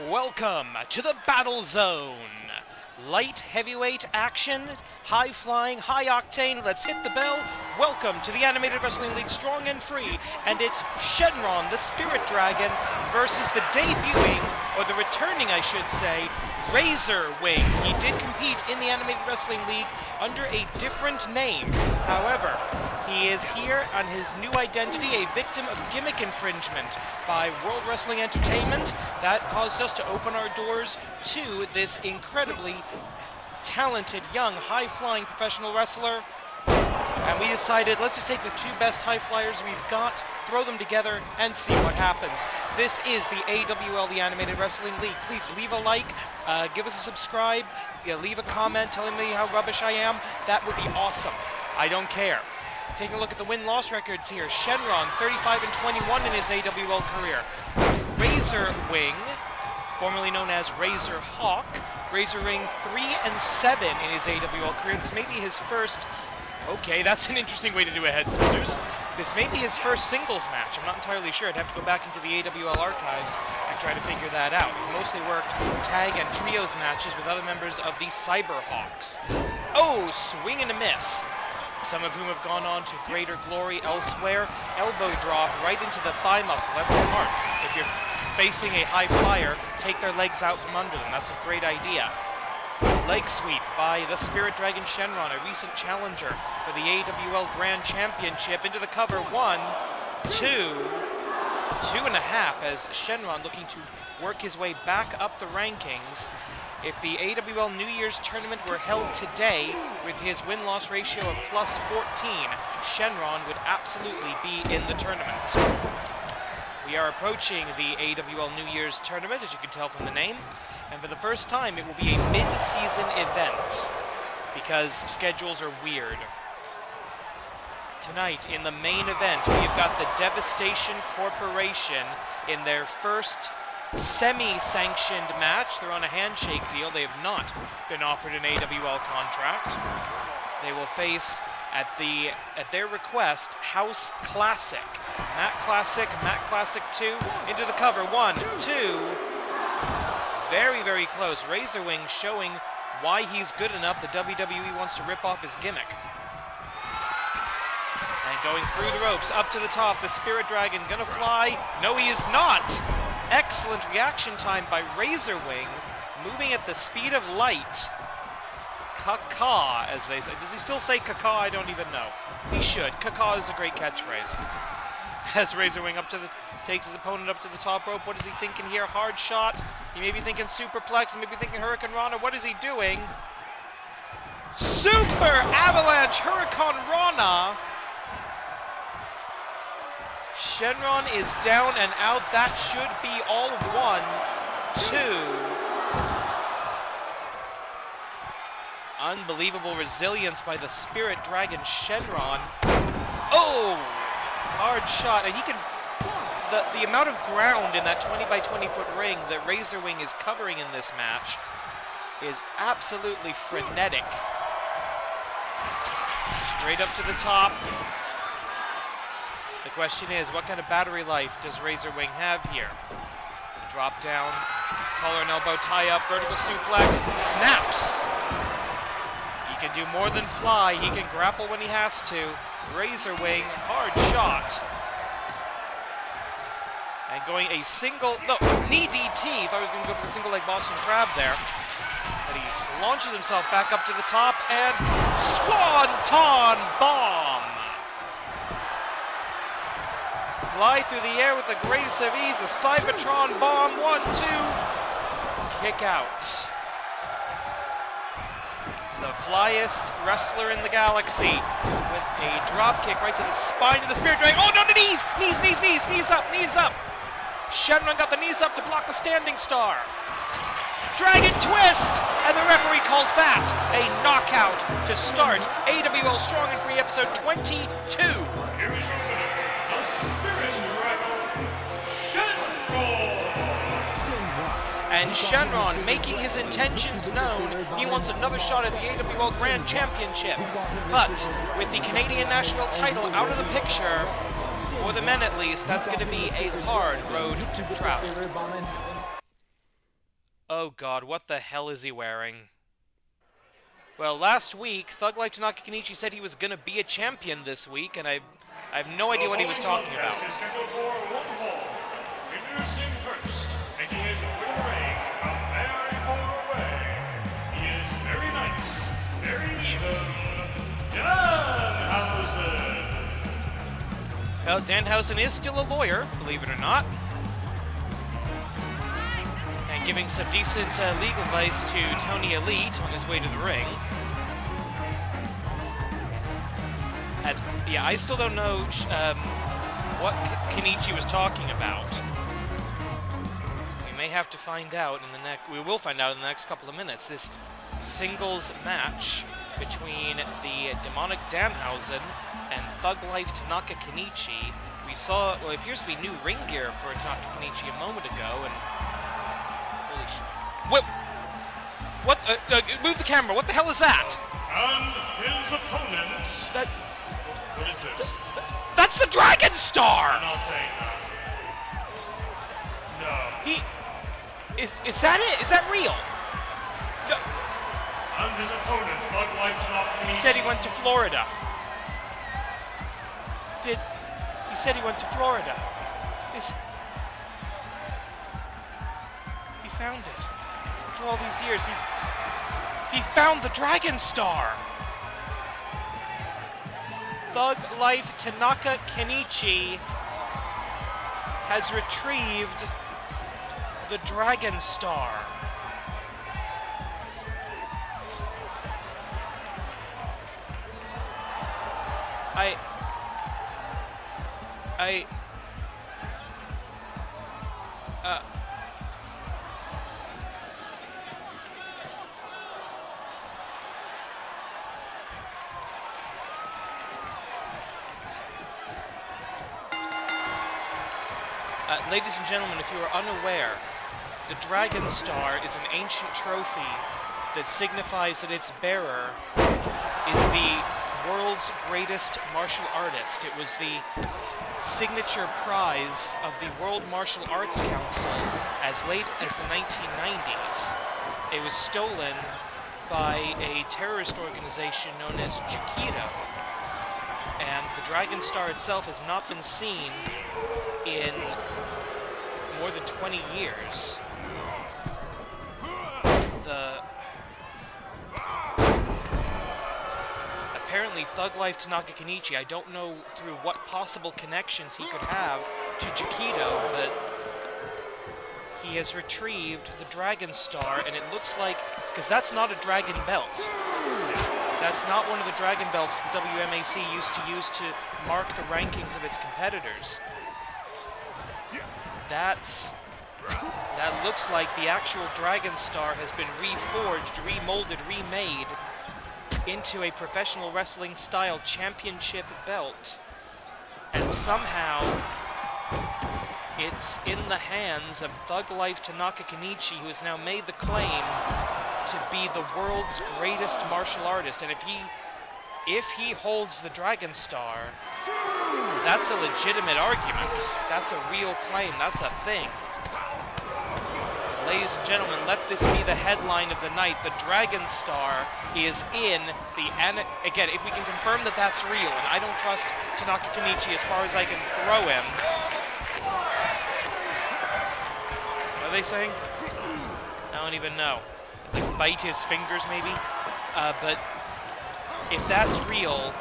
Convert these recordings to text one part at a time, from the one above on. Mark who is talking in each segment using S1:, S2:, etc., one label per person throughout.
S1: Welcome to the Battle Zone. Light heavyweight action, high flying, high octane, let's hit the bell. Welcome to the Animated Wrestling League Strong and Free, and it's Shynron, the Spirit Dragon, versus the debuting, or the returning I should say, Razorwyng. He did compete in the Animated Wrestling League under a different name. However, he is here on his new identity, a victim of gimmick infringement by World Wrestling Entertainment. That caused us to open our doors to this incredibly talented, young, high-flying professional wrestler. And we decided, let's just take the two best high flyers we've got, throw them together, and see what happens. This is the AWL, the Animated Wrestling League. Please leave a like, give us a subscribe, leave a comment telling me how rubbish I am. That would be awesome. I don't care. Taking a look at the win-loss records here. Shynron, 35-21 in his AWL career. Razorwyng, formerly known as Razorhawk, Razorwyng 3-7 in his AWL career. This may be his first... Okay, that's an interesting way to do a head scissors. This may be his first singles match. I'm not entirely sure. I'd have to go back into the AWL archives and try to figure that out. He mostly worked tag and trios matches with other members of the Cyberhawks. Oh, swing and a miss. Some of whom have gone on to greater glory elsewhere. Elbow drop right into the thigh muscle. That's smart. If you're facing a high flyer, take their legs out from under them. That's a great idea. Leg sweep by the Spirit Dragon Shynron, a recent challenger for the AWL Grand Championship. Into the cover, 1, 2, 2.5 as Shynron looking to work his way back up the rankings. If the AWL New Year's tournament were held today with his win-loss ratio of +14, Shynron would absolutely be in the tournament. We are approaching the AWL New Year's tournament, as you can tell from the name. And for the first time, it will be a mid-season event, because schedules are weird. Tonight, in the main event, we've got the Devastation Corporation in their first semi-sanctioned match. They're on a handshake deal. They have not been offered an AWL contract. They will face, at their request, House Classic. Matt Classic 2, into the cover, 1, 2... Very, very close. Razorwyng showing why he's good enough. The WWE wants to rip off his gimmick. And going through the ropes, up to the top, the Spirit Dragon gonna fly. No, he is not! Excellent reaction time by Razorwyng, moving at the speed of light. Caca, as they say. Does he still say caca? I don't even know. He should. Caca is a great catchphrase. As Razorwyng takes his opponent up to the top rope. What is he thinking here? Hard shot. He may be thinking superplex. He may be thinking Hurricane Rana. What is he doing? Super Avalanche Hurricane Rana. Shynron is down and out. That should be all 1, 2. Unbelievable resilience by the Spirit Dragon Shynron. Oh! Hard shot, and he can... The amount of ground in that 20 by 20 foot ring that Razorwyng is covering in this match is absolutely frenetic. Straight up to the top. The question is, what kind of battery life does Razorwyng have here? Drop down, collar and elbow tie up, vertical suplex, snaps! He can do more than fly, he can grapple when he has to. Razorwyng, hard shot. And going a single, no, knee DT. Thought he was going to go for the single leg Boston Crab there. But he launches himself back up to the top and Swanton Bomb. Fly through the air with the grace of ease. The Cybertron Bomb, 1, 2. Kick out. The flyest wrestler in the galaxy with a drop kick right to the spine of the Spirit Dragon. Oh, no, the knees! Knees up! Shynron got the knees up to block the standing star. Dragon twist! And the referee calls that a knockout to start AWL Strong and Free episode 22.
S2: Here is your winner, the Spirit Dragon, Shynron!
S1: And Shynron making his intentions known. He wants another shot at the AWL Grand Championship. But with the Canadian national title out of the picture, for the men at least, that's going to be a hard road to travel. Oh god, what the hell is he wearing? Well, last week, THUGLIFE Tanaka Kenichi said he was going to be a champion this week, and I have no idea what he was talking about.
S2: Is scheduled for one fall. Introducing first, making his way to the ring from very far away. He is very nice, very even. Danhausen.
S1: Well, Danhausen is still a lawyer, believe it or not. And giving some decent legal advice to Tony Elite on his way to the ring. And yeah, I still don't know what Kenichi was talking about. We may have to find out in the next. We will find out in the next couple of minutes. This singles match between the demonic Danhausen and THUGLIFE Tanaka Kenichi. We saw what appears to be new ring gear for Tanaka Kenichi a moment ago, and holy shit! What? Move the camera! What the hell is that?
S2: And his opponent. What is this?
S1: That's the Dragon Star!
S2: I'm not saying that. No.
S1: Is that it? Is that real? No.
S2: And his opponent, THUGLIFE Tanaka Kenichi.
S1: He said he went to Florida. He said he went to Florida. He found it. After all these years, he found the Dragon Star. THUGLIFE Tanaka Kenichi has retrieved the Dragon Star. Ladies and gentlemen, if you are unaware, the Dragon Star is an ancient trophy that signifies that its bearer is the world's greatest martial artist. It was the signature prize of the World Martial Arts Council as late as the 1990s. It was stolen by a terrorist organization known as Jukido. And the Dragon Star itself has not been seen in more than 20 years. Apparently, THUGLIFE Tanaka Kenichi, I don't know through what possible connections he could have to Jukido, but he has retrieved the Dragon Star, and it looks like, because that's not a dragon belt. That's not one of the dragon belts the WMAC used to use to mark the rankings of its competitors. That looks like the actual Dragon Star has been reforged, remolded, remade into a professional wrestling style championship belt. And somehow it's in the hands of THUGLIFE Tanaka Kenichi, who has now made the claim to be the world's greatest martial artist. And if he holds the Dragon Star, that's a legitimate argument. That's a real claim. That's a thing. Ladies and gentlemen, let this be the headline of the night. The Dragon Star is in the... Again, if we can confirm that that's real, and I don't trust Tanaka Kenichi as far as I can throw him. What are they saying? I don't even know. Like, bite his fingers, maybe? But if that's real...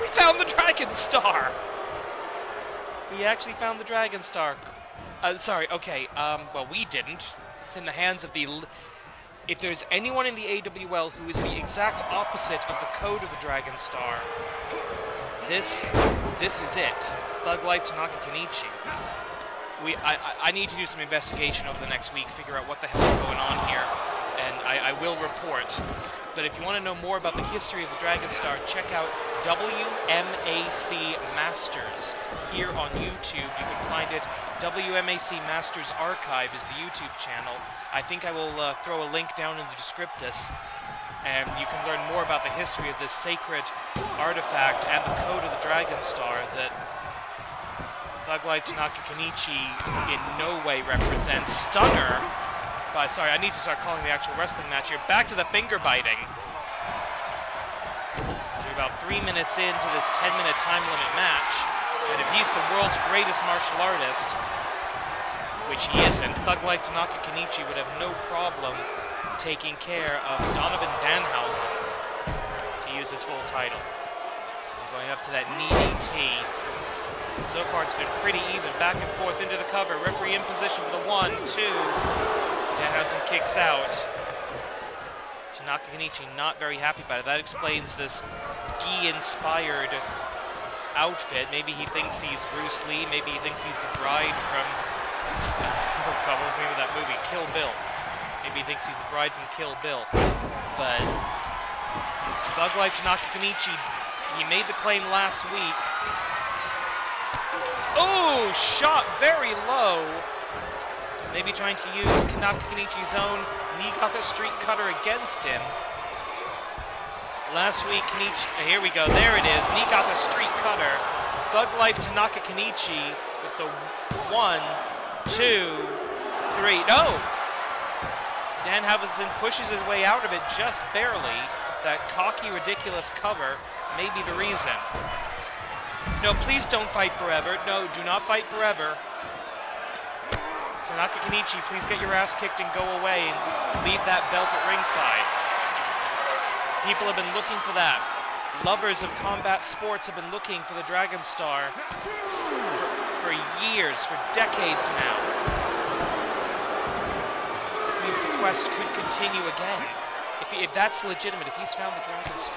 S1: We found the Dragon Star! We actually found the Dragon Star. Sorry, okay, well, we didn't. It's in the hands of the... If there's anyone in the AWL who is the exact opposite of the code of the Dragon Star, this is it. THUGLIFE Tanaka Kenichi. I need to do some investigation over the next week, figure out what the hell is going on here, and I will report. But if you want to know more about the history of the Dragon Star, check out WMAC Masters here on YouTube. You can find it. WMAC Masters Archive is the YouTube channel. I think I will throw a link down in the descriptus, and you can learn more about the history of this sacred artifact and the code of the Dragon Star that THUGLIFE Tanaka Kenichi in no way represents. Stunner. But sorry, I need to start calling the actual wrestling match here. Back to the finger biting. We're about 3 minutes into this 10-minute time limit match. And if he's the world's greatest martial artist, which he isn't, THUGLIFE Tanaka Kenichi would have no problem taking care of Donovan Danhausen to use his full title. And going up to that knee DT. So far it's been pretty even, back and forth into the cover. Referee in position for the 1, 2. Danhausen kicks out. Tanaka Kenichi not very happy about it. That explains this gi-inspired outfit. Maybe he thinks he's Bruce Lee. Maybe he thinks he's the bride from... oh God, what was the name of that movie? Kill Bill. Maybe he thinks he's the bride from Kill Bill. But THUGLIFE Tanaka Kenichi, he made the claim last week. Oh, shot very low. Maybe trying to use Tanaka Kenichi's own Niigata Street Cutter against him. Last week, Kenichi, here we go, there it is, Niigata Street Cutter. THUGLIFE Tanaka Kenichi with the 1, 2, 3, no! Danhausen pushes his way out of it just barely. That cocky, ridiculous cover may be the reason. No, please don't fight forever. No, do not fight forever. Tanaka Kenichi, please get your ass kicked and go away and leave that belt at ringside. People have been looking for that. Lovers of combat sports have been looking for the Dragon Star for years, for decades now. This means the quest could continue again. If that's legitimate, if he's found the Dragon Star.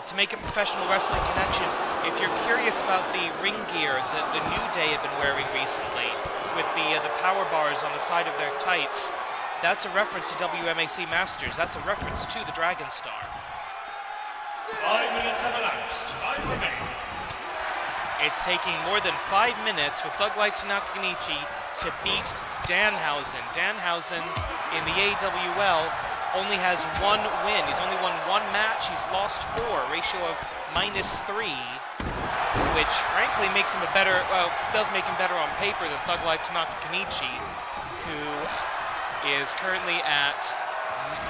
S1: To make a professional wrestling connection, if you're curious about the ring gear that the New Day have been wearing recently, with the power bars on the side of their tights, that's a reference to WMAC Masters. That's a reference to the Dragon Star.
S2: 5 minutes have elapsed. 5 remain.
S1: It's taking more than 5 minutes for THUGLIFE Tanaka Kenichi to beat Danhausen. Danhausen in the AWL only has 1 win. He's only won 1 match. He's lost 4, ratio of -3, which frankly makes him a better, well, does make him better on paper than THUGLIFE Tanaka Kenichi, who is currently at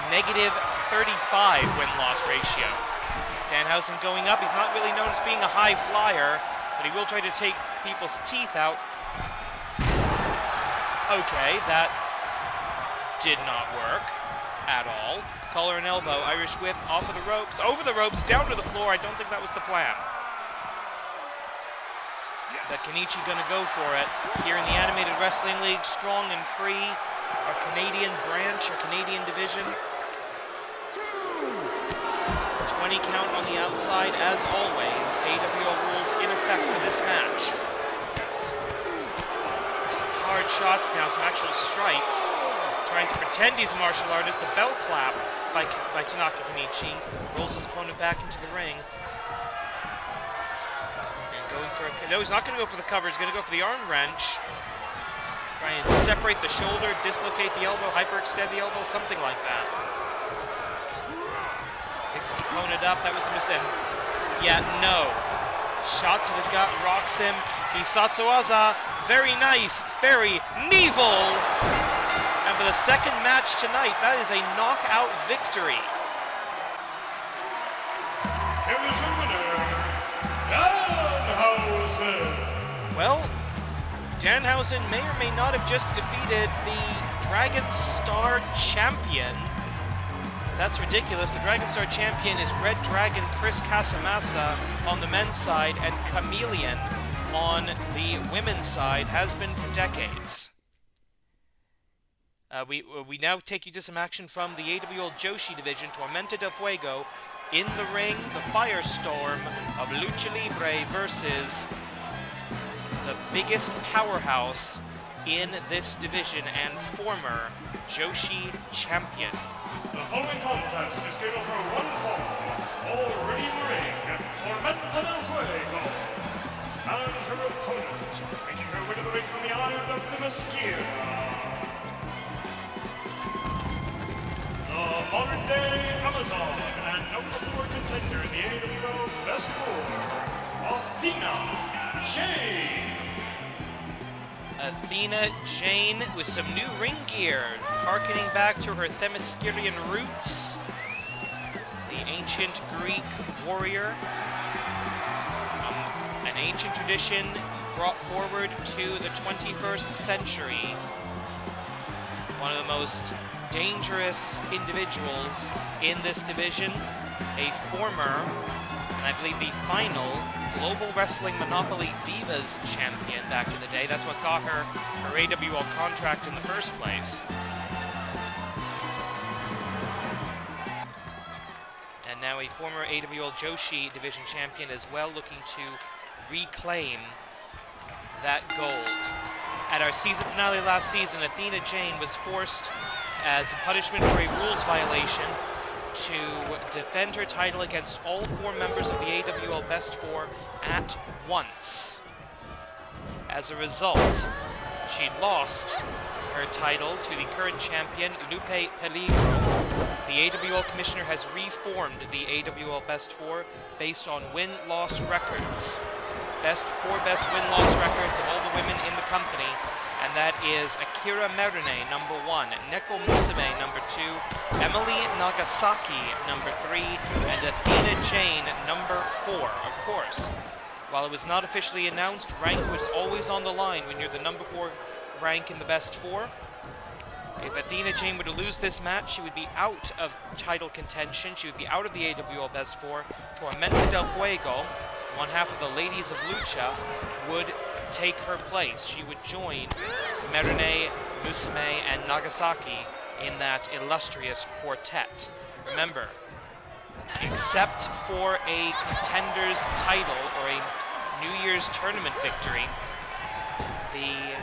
S1: -35 win-loss ratio. Danhausen going up. He's not really known as being a high flyer, but he will try to take people's teeth out. Okay, that did not work at all. Collar and elbow, Irish whip, off of the ropes, over the ropes, down to the floor. I don't think that was the plan. But Kenichi gonna go for it here in the Animated Wrestling League, Strong and Free, our Canadian branch, our Canadian division. 20 count on the outside, as always. AWL rules in effect for this match. Some hard shots now, some actual strikes. Trying to pretend he's a martial artist. A bell clap by Tanaka Kenichi. Rolls his opponent back into the ring. And going for a... No, he's not going to go for the cover. He's going to go for the arm wrench. Try and separate the shoulder, dislocate the elbow, hyperextend the elbow, something like that. Picks his opponent up. That was a miss. Yeah, no. Shot to the gut, rocks him. Hisatsuwaza. Very nice. Very Nevil. And for the second match tonight, that is a knockout victory.
S2: It was your winner, Danhausen.
S1: Well, Danhausen may or may not have just defeated the Dragon Star champion. That's ridiculous. The Dragon Star champion is Red Dragon Chris Casamassa on the men's side, and Chameleon on the women's side, has been for decades. We now take you to some action from the AWL Joshi division. Tormenta del Fuego in the ring, the firestorm of Lucha Libre versus the biggest powerhouse in this division and former Joshi champion.
S2: The following contest is scheduled for one fall. Already in the ring, Tormenta del Fuego. And her opponent, making her way to the ring from the island of the Mesquite. The modern-day Amazon and #4 contender in the AWL Jane.
S1: Athena Jane with some new ring gear, harkening back to her Themyscirian roots. The ancient Greek warrior. An ancient tradition brought forward to the 21st century. One of the most dangerous individuals in this division. A former, and I believe the final, Global Wrestling Monopoly Divas champion back in the day. That's what got her AWL contract in the first place. And now a former AWL Joshi division champion as well, looking to reclaim that gold. At our season finale last season, Athena Jane was forced, as a punishment for a rules violation, to defend her title against all 4 members of the AWL Best 4 at once. As a result, she lost her title to the current champion, Lupe Peligro. The AWL Commissioner has reformed the AWL Best 4 based on win-loss records. Best win-loss records of all the women in the company, and that is Akira Merune, number 1, Neko Musume, number 2, Emily Nagasaki, number 3, and Athena Jane, number 4. Of course, while it was not officially announced, rank was always on the line when you're the number 4 rank in the Best 4. If Athena Jane were to lose this match, she would be out of title contention. She would be out of the AWL Best 4. Tormenta del Fuego, one half of the Ladies of Lucha, would take her place. She would join Merune, Musume, and Nagasaki in that illustrious quartet. Remember, except for a contender's title or a New Year's tournament victory, the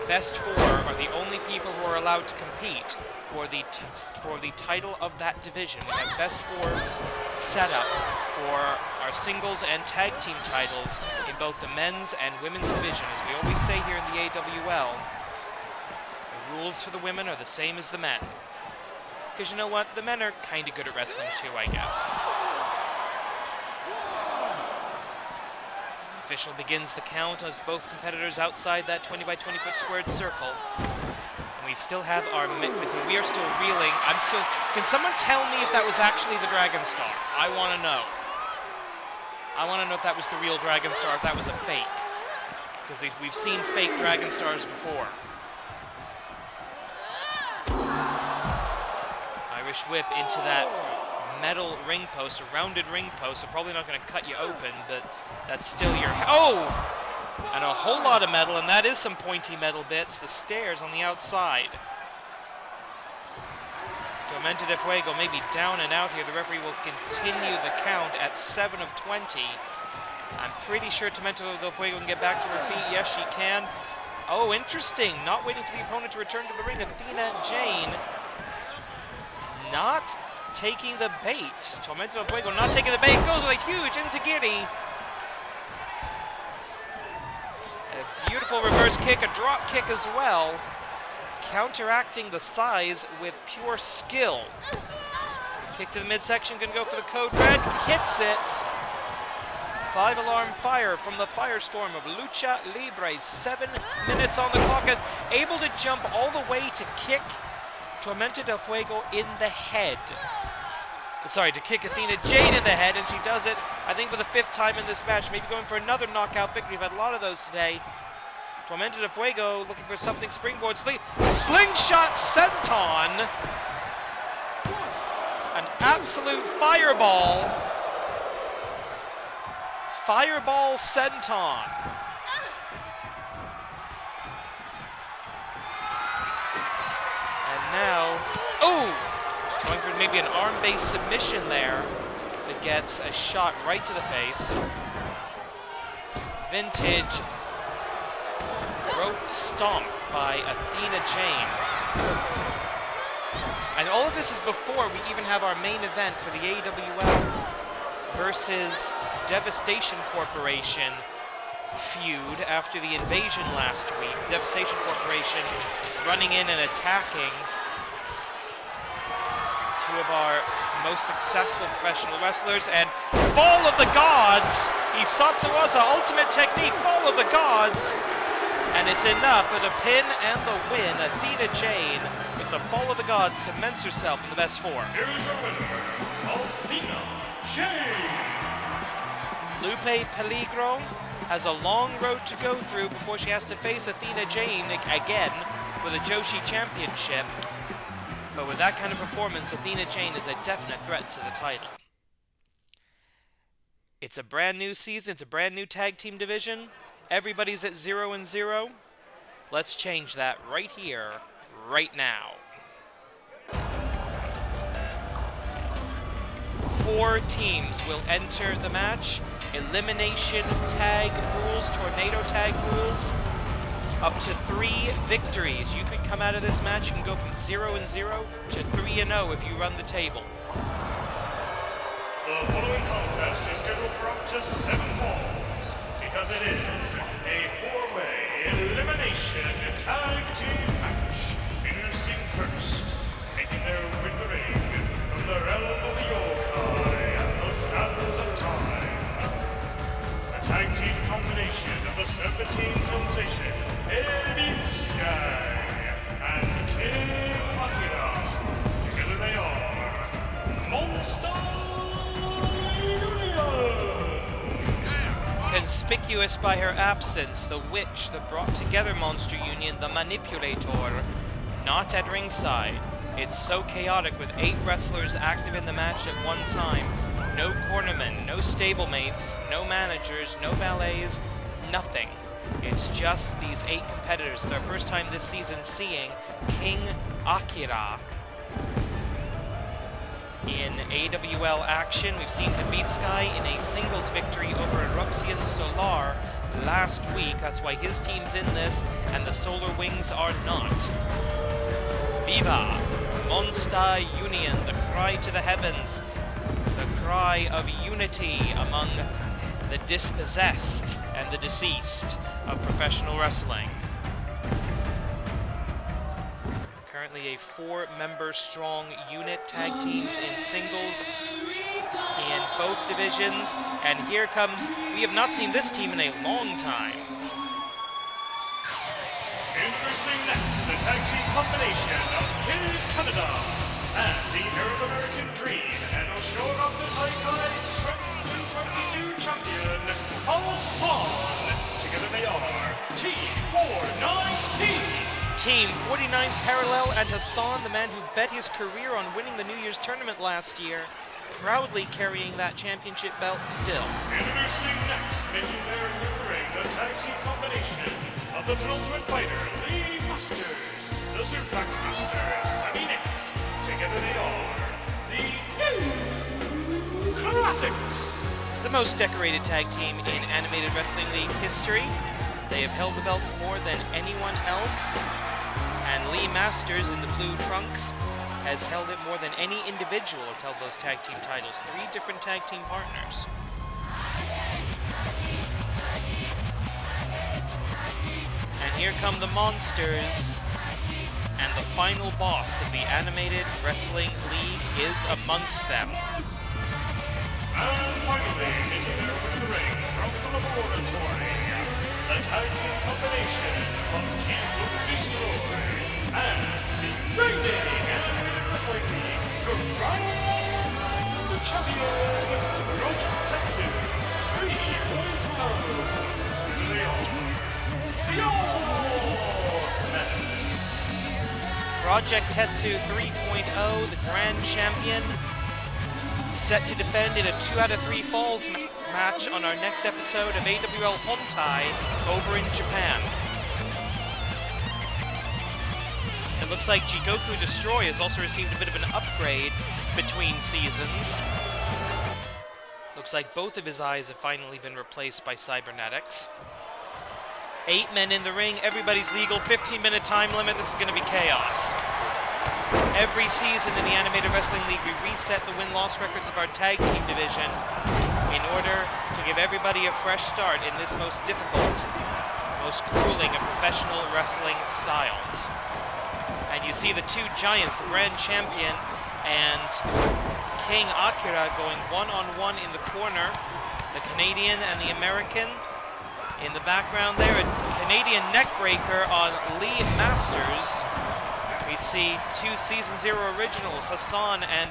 S1: Best 4 are the only people who are allowed to compete for the title of that division. We have Best 4s set up for our singles and tag team titles in both the men's and women's division. As we always say here in the AWL, the rules for the women are the same as the men. Because you know what? The men are kind of good at wrestling too, I guess. The official begins the count as both competitors outside that 20 by 20 foot squared circle. And we still have our, we are still reeling. Can someone tell me if that was actually the Dragon Star? I want to know. I want to know if that was the real Dragon Star, if that was a fake. Because we've seen fake Dragon Stars before. Irish whip into that metal ring post, a rounded ring post. So probably not going to cut you open, but that's still your... Oh! And a whole lot of metal, and that is some pointy metal bits. The stairs on the outside. Tormenta de Fuego may be down and out here. The referee will continue the count at 7 of 20. I'm pretty sure Tormenta de Fuego can get back to her feet. Yes, she can. Oh, interesting. Not waiting for the opponent to return to the ring. Athena Jane not taking the bait. Tormenta del Fuego not taking the bait. Goes with a huge enzigiri. A beautiful reverse kick, a drop kick as well. Counteracting the size with pure skill. Kick to the midsection, gonna go for the code red. Hits it. 5-alarm fire from the firestorm of Lucha Libre. 7 minutes on the clock. And able to jump all the way to kick Tormenta del Fuego in the head. Sorry, to kick Athena Jane in the head, and she does it, I think, for the 5th time in this match. Maybe going for another knockout victory. We've had a lot of those today. Tormenta del Fuego looking for something. Springboard slingshot senton. An absolute fireball. Fireball senton. And now, oh! Going for maybe an arm-based submission there, that gets a shot right to the face. Vintage rope stomp by Athena Jane. And all of this is before we even have our main event for the AWL versus Devastation Corporation feud after the invasion last week. Devastation Corporation running in and attacking two of our most successful professional wrestlers, and Fall of the Gods! Isatsuwaza ultimate technique, Fall of the Gods! And it's enough for the pin and the win. Athena Jane, with the Fall of the Gods, cements herself in the best four.
S2: Here's your winner, Athena Jane.
S1: Lupe Peligro has a long road to go through before she has to face Athena Jane again for the Joshi Championship. But with that kind of performance, Athena Jane is a definite threat to the title. It's a brand new season, it's a brand new tag team division. Everybody's at 0-0. Let's change that right here, right now. 4 teams will enter the match. Elimination tag rules, tornado tag rules. Up to 3 victories. You could come out of this match, you can go from 0-0 to 3-0 if you run the table.
S2: The following contest is scheduled for up to 7 falls, because it is a 4-way elimination tag team match. Introducing first, making their way to the ring from the realm of the yokai and the sands of time. A tag team combination of the Serpentine Sensation, Sky, and King Akira. Together they are Monster Union.
S1: Conspicuous by her absence, the witch that brought together Monster Union, the Manipulator, not at ringside. It's so chaotic with 8 wrestlers active in the match at one time. No cornermen, no stablemates, no managers, no valets, nothing. It's just these 8 competitors. It's our first time this season seeing King Akira in AWL action. We've seen him beat Sky in a singles victory over Eruption Solar last week. That's why his team's in this, and the Solar Wings are not. Viva! Monster Union, the cry to the heavens, the cry of unity among the dispossessed and the deceased of professional wrestling. Currently a 4-member strong unit, tag teams in singles in both divisions, and here comes, we have not seen this team in a long time.
S2: Introducing next, the tag team combination of Kid Canada and the Arab American Dream and Oshoratsu Taikai 2022 champion, Hassan. Together they are Team 49P.
S1: Team 49th Parallel and Hassan, the man who bet his career on winning the New Year's tournament last year, proudly carrying that championship belt still.
S2: Introducing next, making their ring, the tag team combination of the Penultimate Fighter, Lee Masters, the Suplex Masters, Sammy Nix. Together they are the New Classics.
S1: The most decorated tag team in Animated Wrestling League history. They have held the belts more than anyone else. And Lee Masters in the blue trunks has held it more than any individual has held those tag team titles. 3 different tag team partners. And here come the Monsters. And the final boss of the Animated Wrestling League is amongst them.
S2: And finally, making their way to the ring from the laboratory, the tag team combination of Gianluca Destroy and the reigning Animated Wrestling League Grand Champion, Roger Tetsu 3.0. They are the All-Mets.
S1: Project Tetsu 3.0, the Grand Champion, set to defend in a 2 out of 3 falls match on our next episode of AWL Hontai over in Japan. It looks like Jigoku Destroy has also received a bit of an upgrade between seasons. Looks like both of his eyes have finally been replaced by cybernetics. 8 men in the ring, everybody's legal, 15-minute time limit, this is going to be chaos. Every season in the Animated Wrestling League, we reset the win-loss records of our tag team division in order to give everybody a fresh start in this most difficult, most grueling of professional wrestling styles. And you see the 2 giants, the Grand Champion and King Akira going one-on-one in the corner. The Canadian and the American. In the background there, a Canadian neckbreaker on Lee Masters. We see two Season 0 originals, Hassan and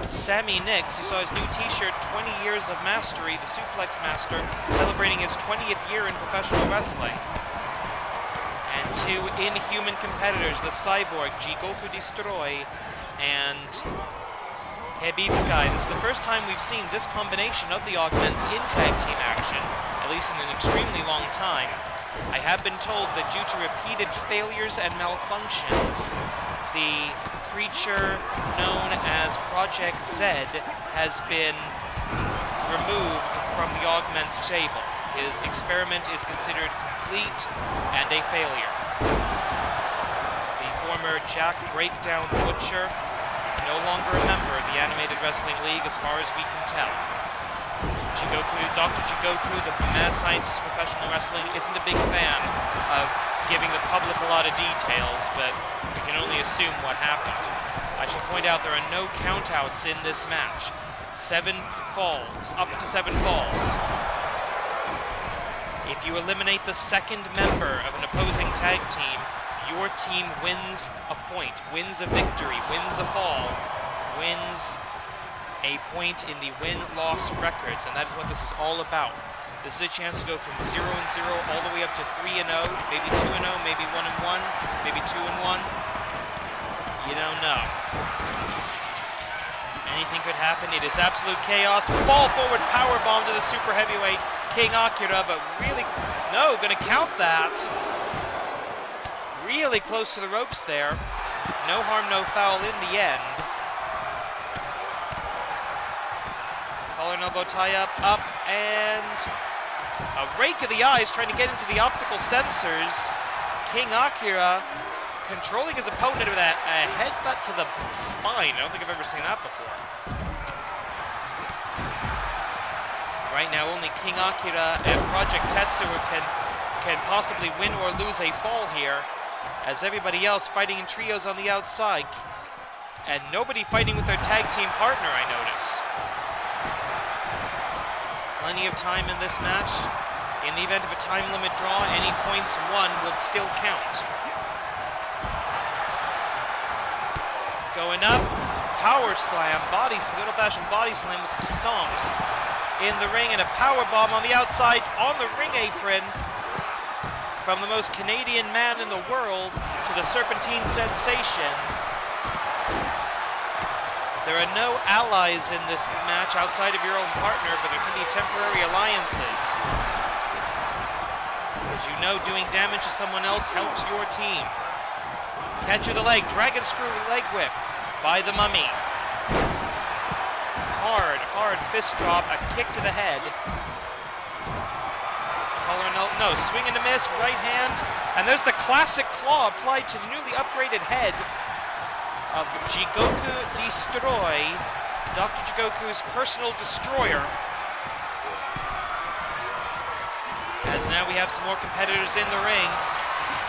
S1: Sammy Nix, who saw his new t-shirt, 20 Years of Mastery, the Suplex Master, celebrating his 20th year in professional wrestling. And two inhuman competitors, the Cyborg, Jigoku Destroy, and Hebitsky. This is the first time we've seen this combination of the augments in tag team action, at least in an extremely long time. I have been told that due to repeated failures and malfunctions, the creature known as Project Z has been removed from the augment stable. His experiment is considered complete and a failure. The former Jack Breakdown Butcher, no longer a member of the Animated Wrestling League as far as we can tell. Dr. Jigoku, the mad scientist of professional wrestling, isn't a big fan of giving the public a lot of details, but we can only assume what happened. I shall point out there are no countouts in this match. 7 falls, up to 7 falls. If you eliminate the second member of an opposing tag team, your team wins a point, wins a victory, wins a fall, wins a point in the win-loss records, and that is what this is all about. This is a chance to go from 0-0 all the way up to 3-0, maybe 2-0, maybe 1-1, maybe 2-1. You don't know. Anything could happen. It is absolute chaos. Fall forward powerbomb to the super heavyweight King Akira, but really, no, gonna count that. Really close to the ropes there. No harm, no foul in the end. Collar and elbow tie-up, up, and a rake of the eyes trying to get into the optical sensors. King Akira controlling his opponent with a headbutt to the spine. I don't think I've ever seen that before. Right now, only King Akira and Project Tetsuo can possibly win or lose a fall here, as everybody else fighting in trios on the outside. And nobody fighting with their tag team partner, I notice. Plenty of time in this match. In the event of a time limit draw, any points won will still count. Going up, power slam, good old-fashioned body slam with some stomps in the ring, and a power bomb on the outside on the ring apron from the most Canadian man in the world to the Serpentine Sensation. There are no allies in this match outside of your own partner, but there can be temporary alliances. As you know, doing damage to someone else helps your team. Catch of the leg, dragon screw leg whip by the Mummy. Hard fist drop, a kick to the head. No, swing and a miss, right hand, and there's the classic claw applied to the newly upgraded head of Jigoku Destroy, Dr. Jigoku's personal destroyer. As now we have some more competitors in the ring.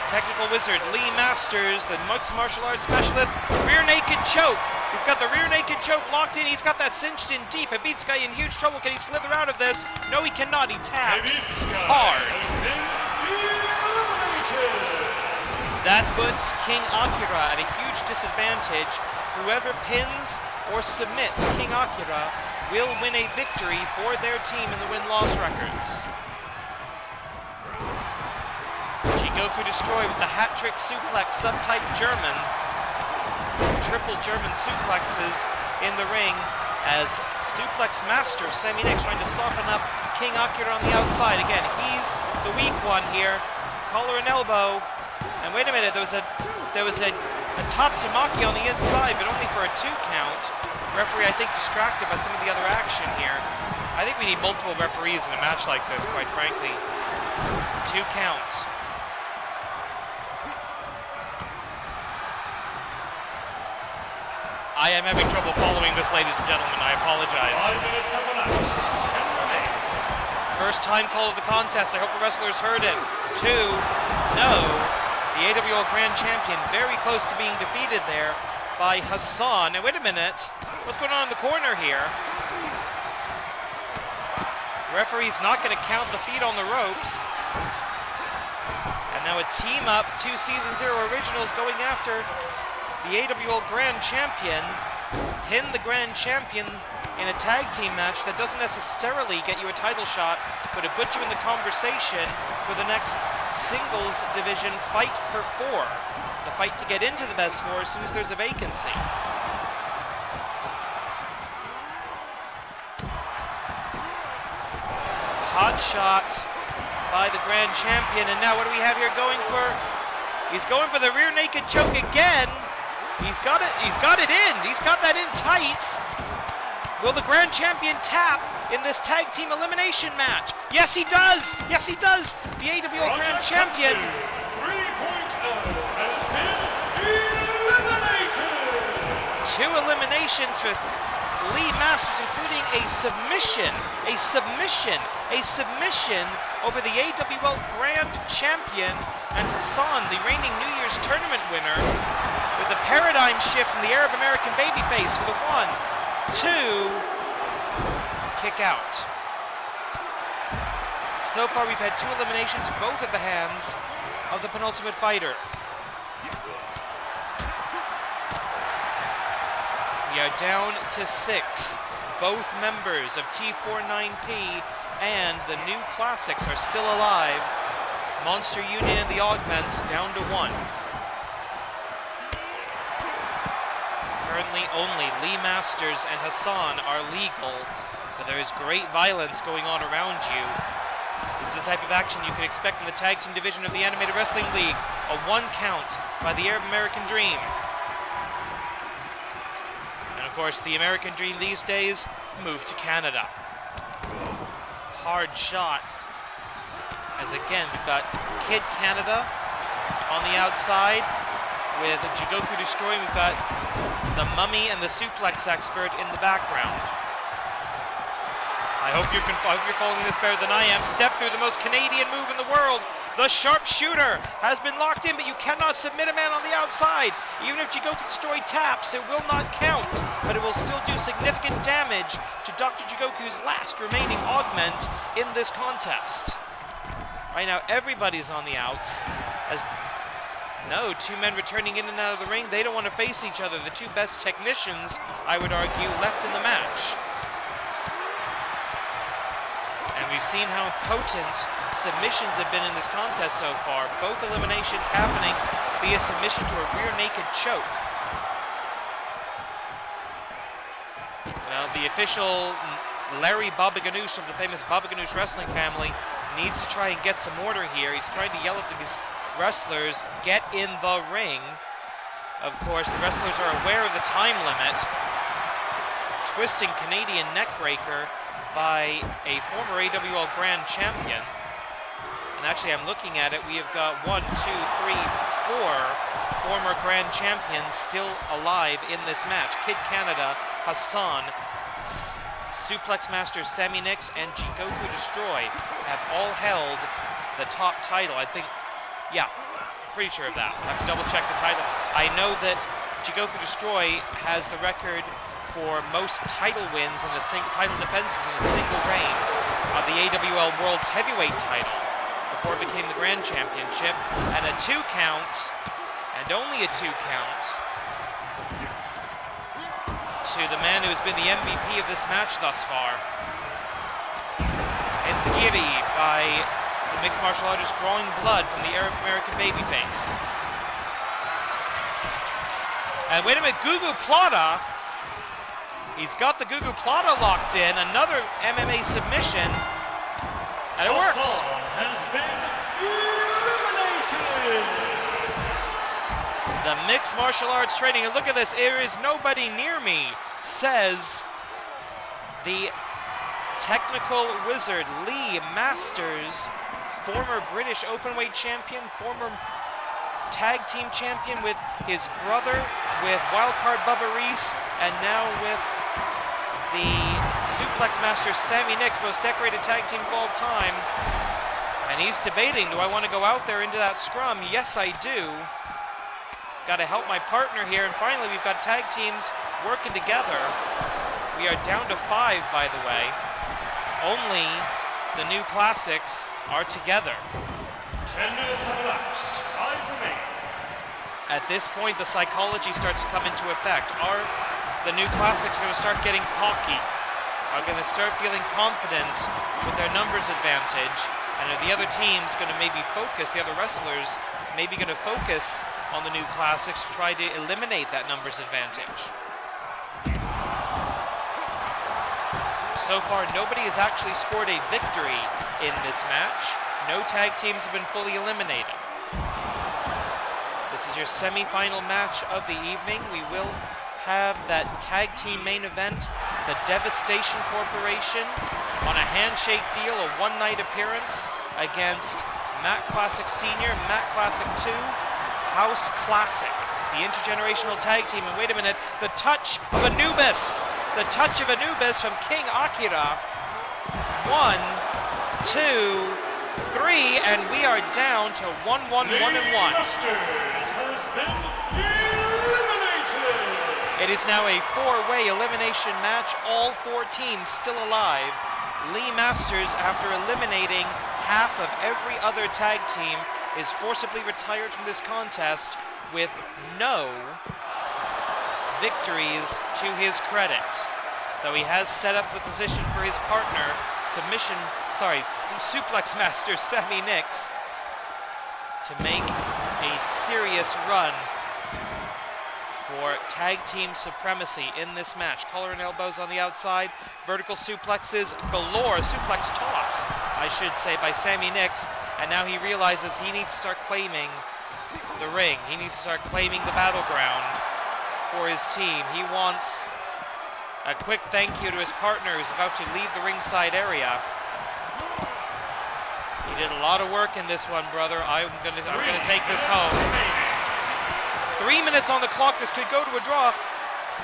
S1: Technical wizard Lee Masters, the mixed martial arts specialist, rear naked choke. He's got the rear naked choke locked in. He's got that cinched in deep. Hebitsky in huge trouble. Can he slither out of this? No, he cannot. He taps hard. That puts King Akira at a huge disadvantage. Whoever pins or submits King Akira will win a victory for their team in the win-loss records. Jigoku Destroy with the hat-trick suplex, subtype German. Triple German suplexes in the ring as suplex master Sammy Nix trying to soften up King Akira on the outside. Again, he's the weak one here. Collar and elbow. And wait a minute, there was a Tatsumaki on the inside, but only for a 2 count. Referee, I think, distracted by some of the other action here. I think we need multiple referees in a match like this, quite frankly. 2 counts. I am having trouble following this, ladies and gentlemen. I apologize.
S2: 5 minutes of the match. 10 remain.
S1: First time call of the contest. I hope the wrestlers heard it. 2, no. The AWL Grand Champion very close to being defeated there by Hassan. Now, wait a minute. What's going on in the corner here? Referee's not going to count the feet on the ropes. And now a team up, 2 Season 0 originals going after the AWL Grand Champion. Pin the Grand Champion in a tag team match that doesn't necessarily get you a title shot, but it puts you in the conversation for the next singles division fight for 4. The fight to get into the best 4 as soon as there's a vacancy. Hot shot by the Grand Champion, and now what do we have here going for? He's going for the rear naked choke again. He's got it in. He's got that in tight. Will the Grand Champion tap in this tag team elimination match? Yes, he does. Yes, he does. The AWL Grand Champion.
S2: 3.0 has been eliminated.
S1: 2 eliminations for Lee Masters, including a submission over the AWL Grand Champion and Hassan, the reigning New Year's Tournament winner, with a paradigm shift from the Arab American babyface for the 1, 2, kick out. So far we've had 2 eliminations, both at the hands of the penultimate fighter. We are down to 6. Both members of T49P and the new Classics are still alive. Monster Union and the Augments down to 1. Currently only Lee Masters and Hassan are legal, but there is great violence going on around you. This is the type of action you can expect in the tag team division of the Animated Wrestling League. A 1 count by the Arab American Dream. Of course, the American Dream these days moved to Canada. Hard shot. As again, we've got Kid Canada on the outside with Jigoku Destroy. We've got the Mummy and the Suplex Expert in the background. I hope you're following this better than I am. Step through the most Canadian move in the world. The sharpshooter has been locked in, but you cannot submit a man on the outside. Even if Jigoku Destroy taps, it will not count, but it will still do significant damage to Dr. Jigoku's last remaining augment in this contest. Right now, everybody's on the outs. No, 2 men returning in and out of the ring. They don't want to face each other. The 2 best technicians, I would argue, left in the match. And we've seen how potent submissions have been in this contest so far. Both eliminations happening via submission to a rear naked choke. Well, the official Larry Baba Ganoush of the famous Baba Ganoush wrestling family needs to try and get some order here. He's trying to yell at these wrestlers, get in the ring. Of course, the wrestlers are aware of the time limit. Twisting Canadian neckbreaker by a former AWL Grand Champion. And actually, I'm looking at it, we have got 1, 2, 3, 4 former Grand Champions still alive in this match. Kid Canada, Hassan, Suplex Master Sammy Nix, and Jigoku Destroy have all held the top title. I think, yeah, pretty sure of that. I have to double check the title. I know that Jigoku Destroy has the record for most title wins and title defenses in a single reign of the AWL World's Heavyweight title before it became the Grand Championship, and a 2 count, and only a 2 count, to the man who has been the MVP of this match thus far. Enzigiri by the mixed martial artist drawing blood from the Arab American babyface. And wait a minute, Gugu Plata. He's got the Gugu Plata locked in. Another MMA submission. And it works.
S2: Has been eliminated.
S1: The mixed martial arts training. And look at this. There is nobody near me, says the technical wizard Lee Masters, former British openweight champion, former tag team champion with his brother, with wildcard Bubba Reese, and now with the Suplex Master Sammy Nix, most decorated tag team of all time. And he's debating, do I want to go out there into that scrum? Yes, I do. Got to help my partner here. And finally, we've got tag teams working together. We are down to 5, by the way. Only the new classics are together.
S2: 10 minutes have elapsed. 5 remaining.
S1: At this point, the psychology starts to come into effect. Are the new classics going to start getting cocky? Are going to start feeling confident with their numbers advantage? And are the other teams going to maybe focus, the other wrestlers, maybe going to focus on the new classics to try to eliminate that numbers advantage? So far, nobody has actually scored a victory in this match. No tag teams have been fully eliminated. This is your semi-final match of the evening. We will have that tag team main event, the Devastation Corporation, on a handshake deal, a one-night appearance against Matt Classic Senior, Matt Classic 2, House Classic, the intergenerational tag team. And wait a minute, the touch of Anubis. The touch of Anubis from King Akira. 1, 2, 3, and we are down to 1-1, 1-1.
S2: Has been eliminated.
S1: It is now a 4-way elimination match, all 4 teams still alive. Lee Masters, after eliminating half of every other tag team, is forcibly retired from this contest with no victories to his credit. Though he has set up the position for his partner, Suplex Master Sammy Nix, to make a serious run for tag team supremacy in this match. Collar and elbows on the outside, vertical suplexes galore, suplex toss, I should say, by Sammy Nix, and now he realizes he needs to start claiming the ring. He needs to start claiming the battleground for his team. He wants a quick thank you to his partner who's about to leave the ringside area. You did a lot of work in this one, brother. I'm gonna take this home. 3 minutes on the clock. This could go to a draw.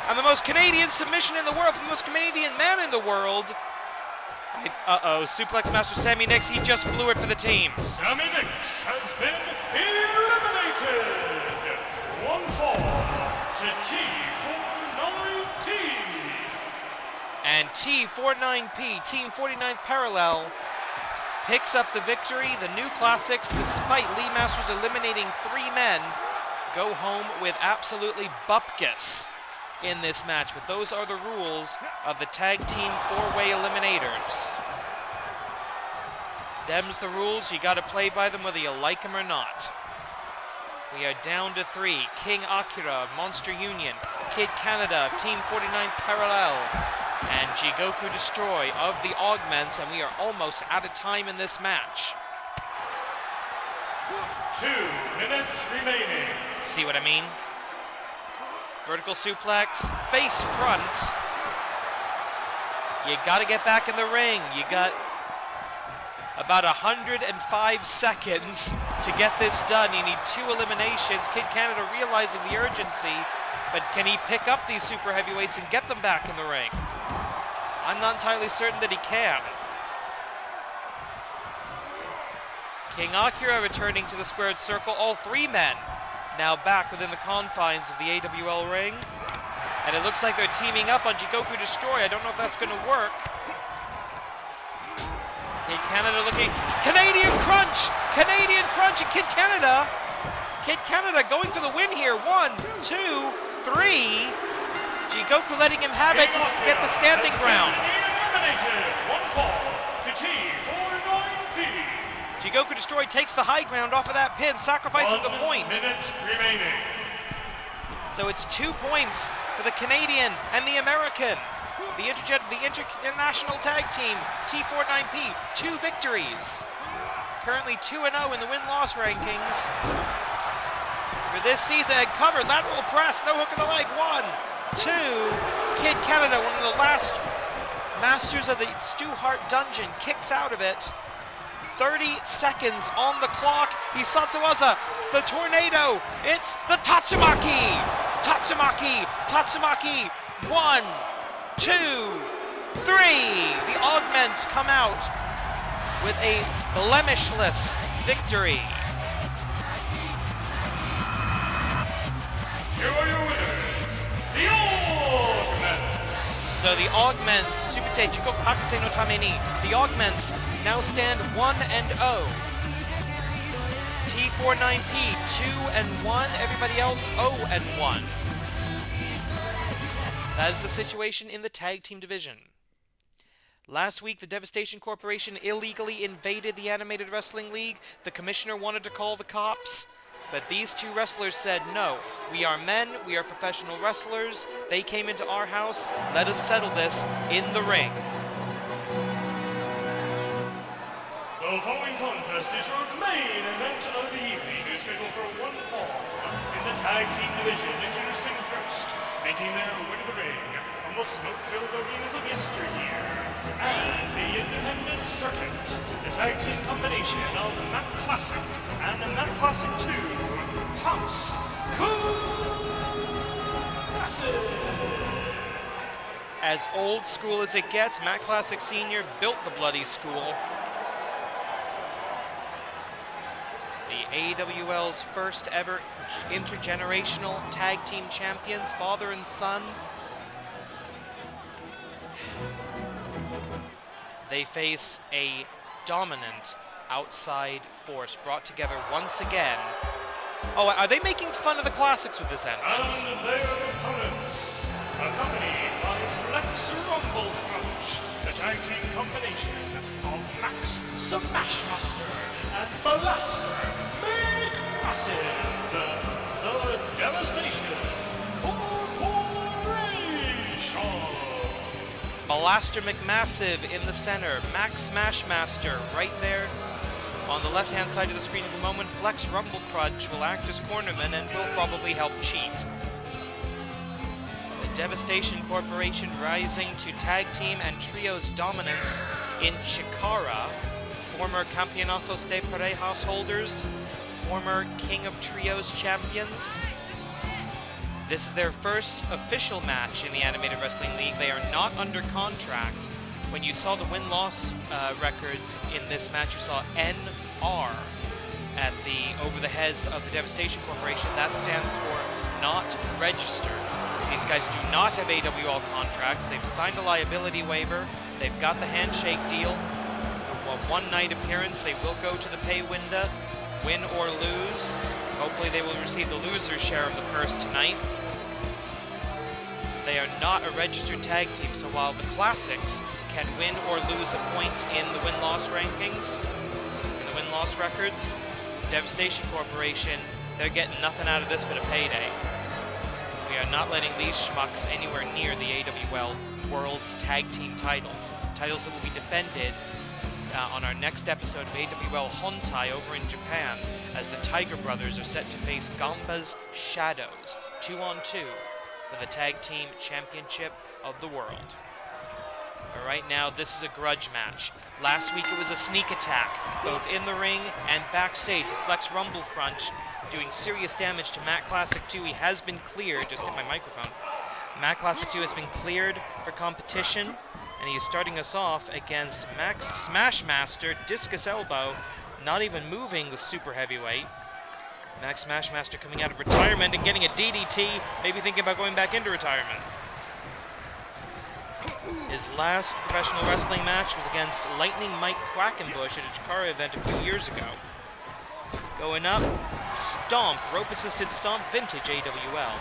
S1: And the most Canadian submission in the world, from the most Canadian man in the world. Uh-oh, Suplex Master Sammy Nix, he just blew it for the team.
S2: Sammy Nix has been eliminated. 1 fall to T49P.
S1: And T49P, Team 49th Parallel, picks up the victory. The new classics, despite Lee Masters eliminating 3 men, go home with absolutely bupkis in this match. But those are the rules of the tag team 4-way eliminators. Them's the rules. You got to play by them whether you like them or not. We are down to 3. King Akira, Monster Union, Kid Canada, Team 49th Parallel, and Jigoku Destroy of the Augments, and we are almost out of time in this match.
S2: 2 minutes remaining.
S1: See what I mean? Vertical suplex, face front. You got to get back in the ring. You got about 105 seconds to get this done. You need 2 eliminations. Kid Canada realizing the urgency, but can he pick up these super heavyweights and get them back in the ring? I'm not entirely certain that he can. King Akira returning to the squared circle. All 3 men now back within the confines of the AWL ring. And it looks like they're teaming up on Jigoku Destroy. I don't know if that's going to work. Kid Canada looking. Canadian Crunch! Canadian Crunch and Kid Canada. Kid Canada going for the win here. 1, 2, 3. Jigoku letting him have it to get the standing ground.
S2: Eliminated. 1 fall to T49P.
S1: Jigoku Destroy takes the high ground off of that pin, sacrificing the point.
S2: 1 minute remaining.
S1: So it's 2 points for the Canadian and the American. The international tag team, T49P, 2 victories. Currently 2-0 in the win-loss rankings. For this season, cover, lateral press, no hook in the leg, 1, 2. Kid Canada, one of the last masters of the Stu Hart dungeon, kicks out of it. 30 seconds on the clock. Hisatsuwaza, the tornado. It's the Tatsumaki. Tatsumaki. 1, 2, 3. The Augments come out with a blemishless victory.
S2: Here are your winners, the Augments.
S1: So the Augments, Subite Jikoku Hakase no Tame ni, the Augments now stand 1-0. T49P 2-1, everybody else 0-1. That is the situation in the tag team division. Last week, the Devastation Corporation illegally invaded the Animated Wrestling League. The commissioner wanted to call the cops, but these two wrestlers said, no, we are men, we are professional wrestlers, they came into our house, let us settle this in the ring.
S2: The following contest is your main event of the evening, is scheduled for one fall. In the tag team division, introducing first, making their way to the ring from the smoke-filled arenas of yesteryear, and the independent circuit, the tag team combination of Mac Classic and Mac Classic 2, House Classic.
S1: As old school as it gets, Mac Classic Sr. built the bloody school. The AWL's first ever intergenerational tag team champions, father and son. They face a dominant outside force brought together once again. Oh, are they making fun of the classics with this entrance?
S2: And their opponents, accompanied by Flex Rumble Crunch, the tag team combination of Max Smashmaster and Blaster McMassive, the Devastation Corporation.
S1: Blaster McMassive in the center, Max Smashmaster right there. On the left-hand side of the screen at the moment, Flex Rumble Crunch will act as cornerman and will probably help cheat. The Devastation Corporation rising to tag team and trios dominance in Chikara, former Campeonatos de Parejas holders, former King of Trios champions. This is their first official match in the Animated Wrestling League. They are not under contract. When you saw the win-loss records in this match, you saw NR over the heads of the Devastation Corporation. That stands for not registered. These guys do not have AWL contracts. They've signed a liability waiver. They've got the handshake deal. For a one-night appearance, they will go to the pay window, win or lose. Hopefully they will receive the loser's share of the purse tonight. They are not a registered tag team, so while the Classics can win or lose a point in the win-loss rankings, in the win-loss records, Devastation Corporation, they're getting nothing out of this but a payday. We are not letting these schmucks anywhere near the AWL World's Tag Team titles. Titles that will be defended on our next episode of AWL Hontai over in Japan, as the Tiger Brothers are set to face Gamba's Shadows, 2-on-2, for the Tag Team Championship of the world. But right now, this is a grudge match. Last week it was a sneak attack, both in the ring and backstage, with Flex Rumble Crunch doing serious damage to Matt Classic 2. He has been cleared, just hit my microphone. Matt Classic 2 has been cleared for competition, and he is starting us off against Max Smashmaster, Discus Elbow, not even moving the super heavyweight. Max Smashmaster coming out of retirement and getting a DDT, maybe thinking about going back into retirement. His last professional wrestling match was against Lightning Mike Quackenbush at a Chikara event a few years ago. Going up, Stomp, rope-assisted Stomp, vintage AWL,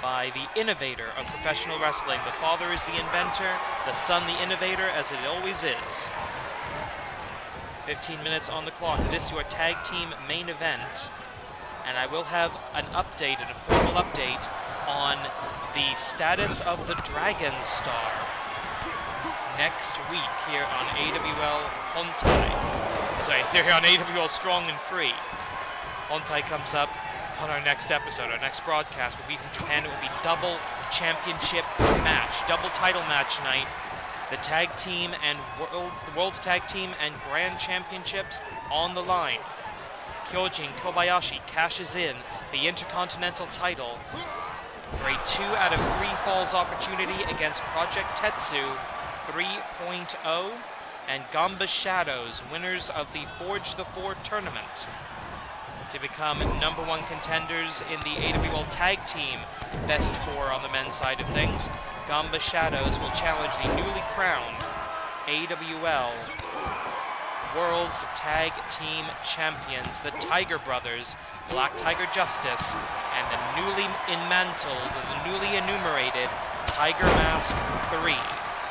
S1: by the innovator of professional wrestling. The father is the inventor, the son the innovator, as it always is. 15 minutes on the clock. This is your tag team main event. And I will have an update, an informal update, on the status of the Dragon Star next week here on AWL Hontai. Sorry, they're here on AWL Strong and Free. Hontai comes up on our next episode. Our next broadcast will be from Japan. It will be double championship match, double title match night. The tag team and the World's Tag Team and Grand Championships on the line. Kyojin Kobayashi cashes in the Intercontinental title for a 2 out of 3 falls opportunity against Project Tetsu 3.0 and Gamba Shadows, winners of the Forge the 4 tournament. to become #1 contenders in the AWL Tag Team Best 4 on the men's side of things. Gamba Shadows will challenge the newly crowned AWL World's Tag Team Champions, the Tiger Brothers, Black Tiger Justice, and the newly enmantled, the newly enumerated Tiger Mask 3.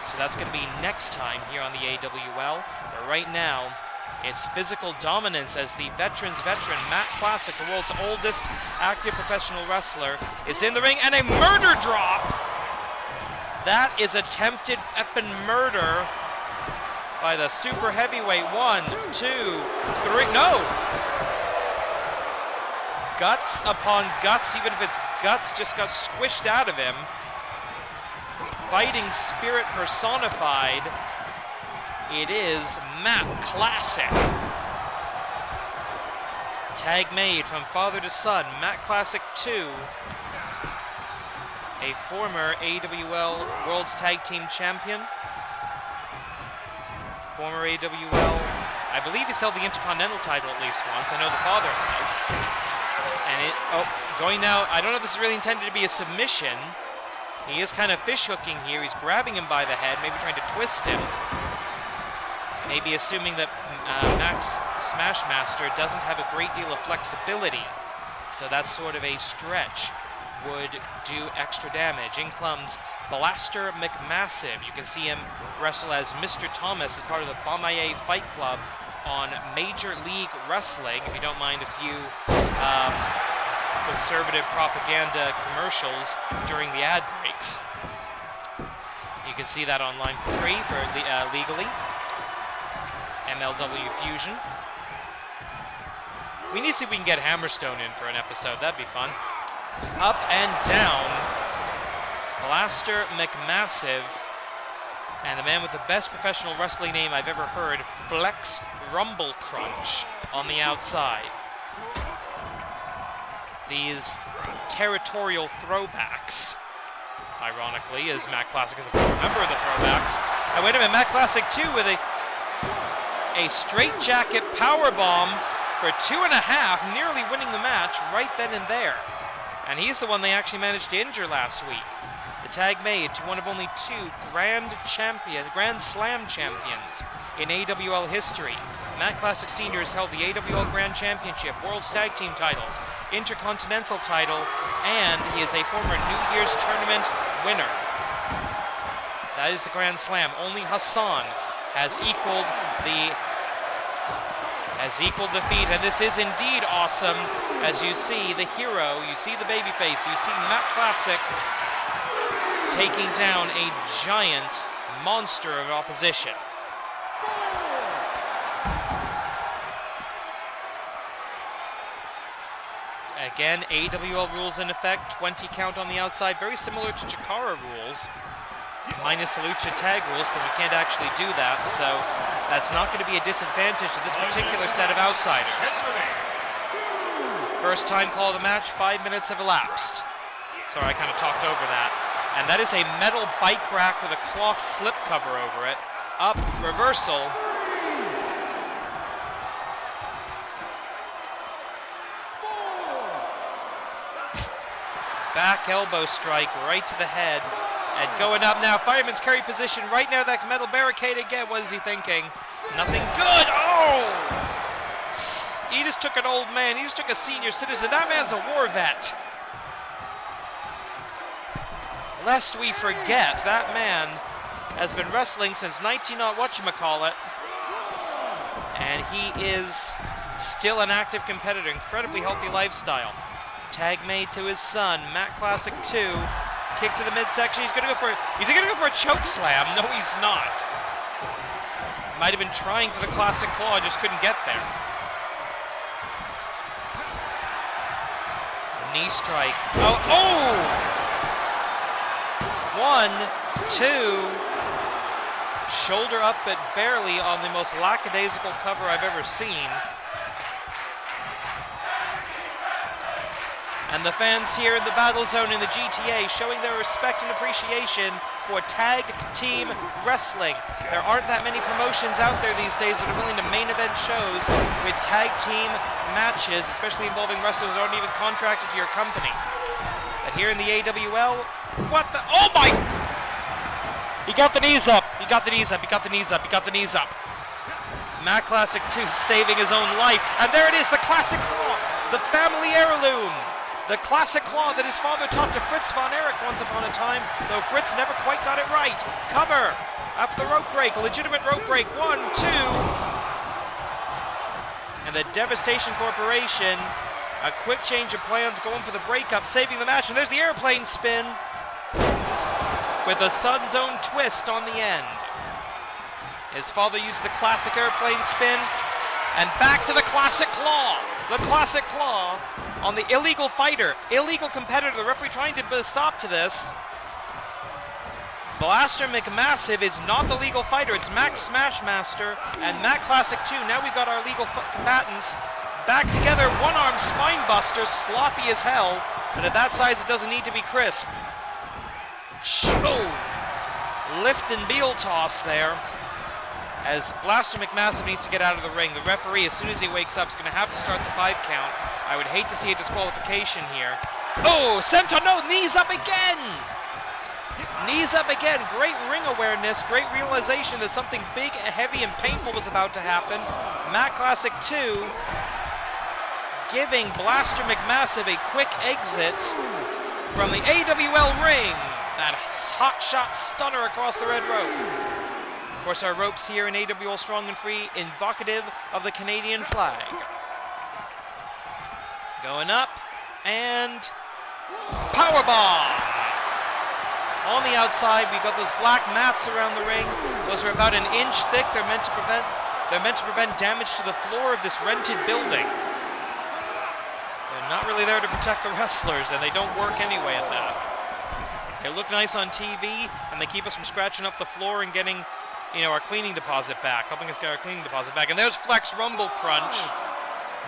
S1: So that's going to be next time here on the AWL. But right now, it's physical dominance as the veteran's veteran, Matt Classic, the world's oldest active professional wrestler, is in the ring, and a murder drop! That is attempted effing murder by the super heavyweight. 1, 2, 3, no! Guts upon guts, even if it's guts just got squished out of him. Fighting spirit personified. It is Matt Classic. Tag made from father to son, Matt Classic 2. A former AWL World's Tag Team Champion. Former AWL, I believe he's held the Intercontinental title at least once. I know the father has. And going now, I don't know if this is really intended to be a submission. He is kind of fish hooking here. He's grabbing him by the head, maybe trying to twist him. Maybe assuming that Max Smashmaster doesn't have a great deal of flexibility. So that's sort of a stretch. Would do extra damage. In comes Blaster McMassive. You can see him wrestle as Mr. Thomas as part of the Bamaye Fight Club on Major League Wrestling, if you don't mind a few conservative propaganda commercials during the ad breaks. You can see that online for free for legally. MLW Fusion. We need to see if we can get Hammerstone in for an episode. That'd be fun. Up and down. Blaster McMassive. And the man with the best professional wrestling name I've ever heard, Flex Rumble Crunch, on the outside. These territorial throwbacks, ironically, as Matt Classic is a former member of the throwbacks. And wait a minute, Matt Classic 2 with a straitjacket powerbomb for 2.5, nearly winning the match right then and there. And he's the one they actually managed to injure last week. The tag made to one of only 2 Grand Slam champions in AWL history. Matt Classic Sr. has held the AWL Grand Championship, World's Tag Team titles, Intercontinental title, and he is a former New Year's Tournament winner. That is the Grand Slam. Only Hassan has equaled the feat, and this is indeed awesome. As you see the hero, you see the babyface, you see Matt Classic taking down a giant monster of opposition. Again, AWL rules in effect, 20 count on the outside, very similar to Chikara rules, minus the Lucha Tag rules, because we can't actually do that, so that's not going to be a disadvantage to this particular set of outsiders. First time call of the match, 5 minutes have elapsed. Sorry, I kind of talked over that. And that is a metal bike rack with a cloth slip cover over it. Up, reversal. Back elbow strike right to the head. And going up now, fireman's carry position right now, that metal barricade again. What is he thinking? Nothing good. Oh! He just took an old man. He just took a senior citizen. That man's a war vet. Lest we forget, that man has been wrestling since 19-whatchamacallit. And he is still an active competitor. Incredibly healthy lifestyle. Tag made to his son, Matt Classic 2. Kick to the midsection. He's gonna go for a choke slam. No, he's not. Might have been trying for the classic claw, just couldn't get there. Knee strike. Oh! 1, 2. Shoulder up, but barely, on the most lackadaisical cover I've ever seen. And the fans here in the Battle Zone in the GTA showing their respect and appreciation for tag team wrestling. There aren't that many promotions out there these days that are willing to main event shows with tag team matches, especially involving wrestlers that aren't even contracted to your company. But here in the AWL, what the? Oh my! He got the knees up. He got the knees up. He got the knees up. He got the knees up. Matt Classic 2 saving his own life. And there it is, the classic claw. The family heirloom. The classic claw that his father taught to Fritz von Erich once upon a time, though Fritz never quite got it right. Cover. After the rope break. A legitimate rope break. 1, 2. And the Devastation Corporation, a quick change of plans, going for the breakup, saving the match. And there's the airplane spin with a Sun's Own twist on the end. His father used the classic airplane spin, and back to the classic claw. The classic claw on the illegal fighter, illegal competitor. The referee trying to put a stop to this. Blaster McMassive is not the legal fighter. It's Max Smashmaster and Matt Classic 2. Now we've got our legal combatants back together. One-arm spine buster, sloppy as hell. But at that size, it doesn't need to be crisp. Oh, lift and heel toss there. As Blaster McMassive needs to get out of the ring. The referee, as soon as he wakes up, is going to have to start the 5 count. I would hate to see a disqualification here. Oh, Senton, no, knees up again! Knees up again. Great ring awareness, great realization that something big, heavy, and painful was about to happen. Matt Classic 2 giving Blaster McMassive a quick exit from the AWL ring. That hot shot stunner across the red rope. Of course, our ropes here in AWL Strong and Free, evocative of the Canadian flag. Going up, and powerbomb! On the outside, we've got those black mats around the ring. Those are about 1 inch thick. They're meant to prevent damage to the floor of this rented building. They're not really there to protect the wrestlers, and they don't work anyway at that. They look nice on TV, and they keep us from scratching up the floor and getting, you know, our cleaning deposit back, helping us get our cleaning deposit back. And there's Flex Rumble Crunch.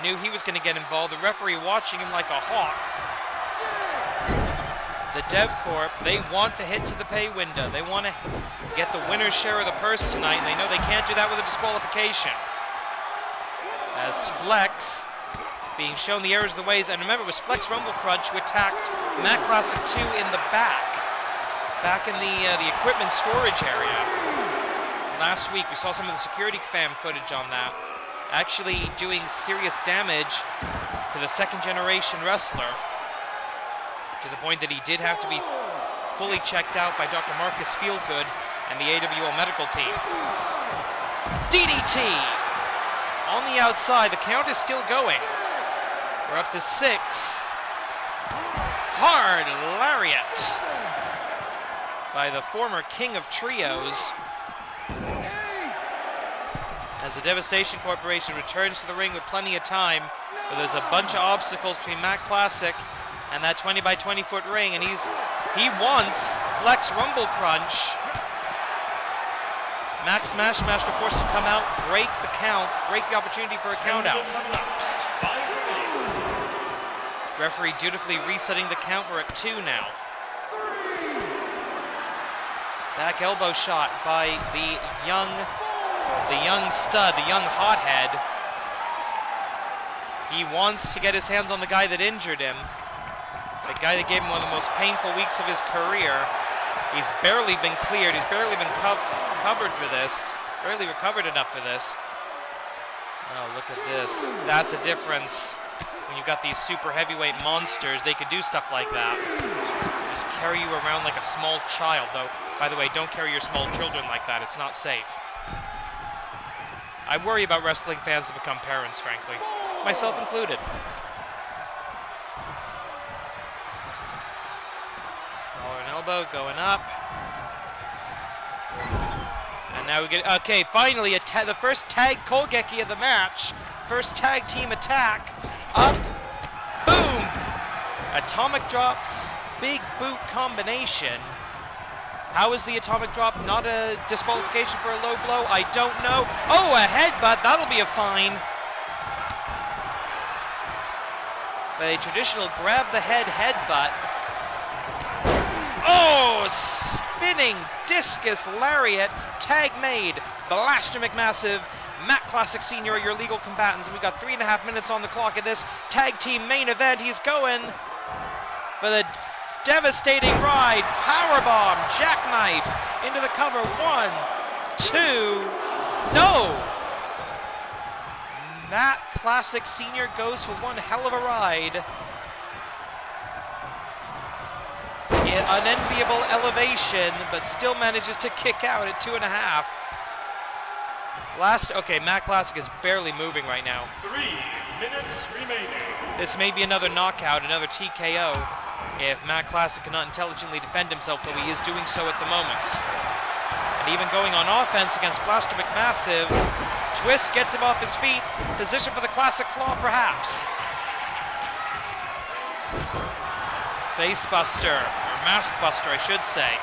S1: Knew he was going to get involved. The referee watching him like a hawk. The Dev Corp, they want to hit to the pay window. They want to get the winner's share of the purse tonight, and they know they can't do that with a disqualification. As Flex being shown the errors of the ways, and remember, it was Flex Rumble Crunch who attacked Matt Classic 2 in the back in the equipment storage area. Last week, we saw some of the security cam footage on that, actually doing serious damage to the second-generation wrestler, to the point that he did have to be fully checked out by Dr. Marcus Feelgood and the AWL medical team. DDT! On the outside, the count is still going. We're up to 6. Hard lariat by the former king of trios. As the Devastation Corporation returns to the ring with plenty of time, but there's a bunch of obstacles between Matt Classic and that 20 by 20 foot ring, and he wants Flex Rumble Crunch. Max Smashmaster forced to come out, break the count, break the opportunity for a count out. Referee dutifully resetting the count. We're at 2 now. Back elbow shot by the young stud, the young hothead. He wants to get his hands on the guy that injured him. The guy that gave him one of the most painful weeks of his career. He's barely been cleared. He's barely been covered for this. Barely recovered enough for this. Oh, look at this. That's a difference. When you've got these super heavyweight monsters, they could do stuff like that. Just carry you around like a small child. Though, by the way, don't carry your small children like that. It's not safe. I worry about wrestling fans to become parents, frankly. Myself included. Elbow going up, and now we get okay. Finally, the first tag Kogeki of the match, first tag team attack. Up, boom! Atomic drops, big boot combination. How is the atomic drop not a disqualification for a low blow? I don't know. Oh, a headbutt. That'll be a fine. A traditional grab the head headbutt. Oh, spinning discus lariat, tag made. Blaster McMassive, Matt Classic Senior are your legal combatants, and we've got 3.5 minutes on the clock in this tag team main event. He's going for the devastating ride, powerbomb, jackknife into the cover. 1, 2, no! Matt Classic Senior goes for one hell of a ride. In unenviable elevation, but still manages to kick out at 2.5. Okay, Matt Classic is barely moving right now.
S2: 3 minutes remaining.
S1: This may be another knockout, another TKO, if Matt Classic cannot intelligently defend himself, though he is doing so at the moment. And even going on offense against Blaster McMassive, Twist gets him off his feet, position for the Classic Claw perhaps. Face Buster, or Mask Buster I should say.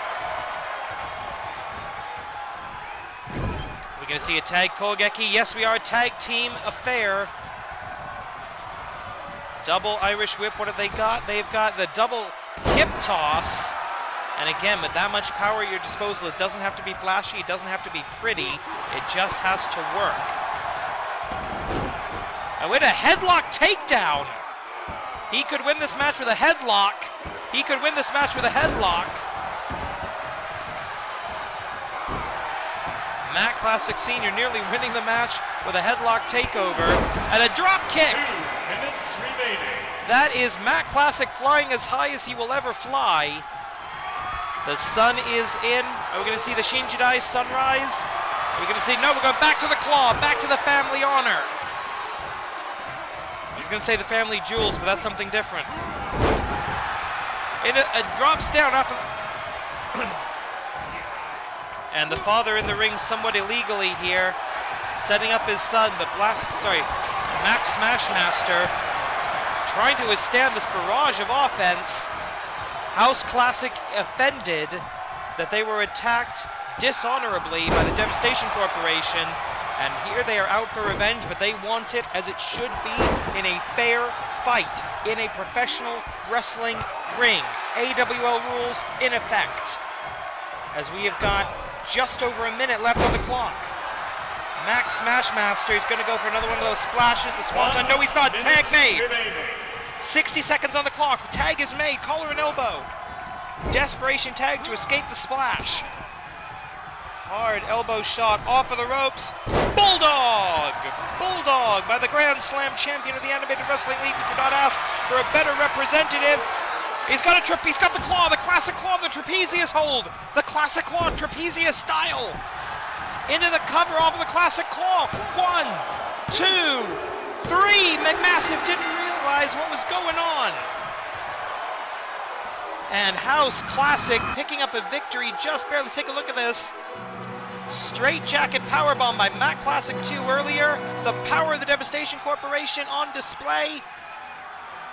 S1: We're going to see a tag Kogeki. Yes, we are a tag team affair. Double Irish Whip, what have they got? They've got the double hip toss. And again, with that much power at your disposal, it doesn't have to be flashy, it doesn't have to be pretty, it just has to work. And with a headlock takedown! He could win this match with a headlock. He could win this match with a headlock. Matt Classic Senior nearly winning the match with a headlock takeover and a drop kick.
S2: 2 minutes remaining.
S1: That is Matt Classic flying as high as he will ever fly. The sun is in. Are we going to see the Shinjidai sunrise? Are we going to see? No, we're going back to the claw, back to the family honor. I was going to say the family jewels, but that's something different. It drops down after. And the father in the ring somewhat illegally here, setting up his son, but Max Smashmaster, trying to withstand this barrage of offense. House Classic offended that they were attacked dishonorably by the Devastation Corporation, and here they are out for revenge, but they want it as it should be in a fair fight, in a professional wrestling ring. AWL rules in effect, as we have got just over a minute left on the clock. Max Smashmaster is going to go for another one of those splashes. The Swanton, no he's not, tag made. 60 seconds on the clock, tag is made, collar and elbow. Desperation tag to escape the splash. Hard elbow shot off of the ropes. Bulldog! Bulldog by the Grand Slam champion of the Animated Wrestling League. We could not ask for a better representative. He's got the claw, the Classic Claw, the trapezius hold. The Classic Claw, trapezius style. Into the cover off of the Classic Claw. 1, 2, 3. McMassive didn't realize what was going on. And House Classic picking up a victory just barely. Let's take a look at this. Straight jacket powerbomb by Matt Classic 2 earlier. The power of the Devastation Corporation on display.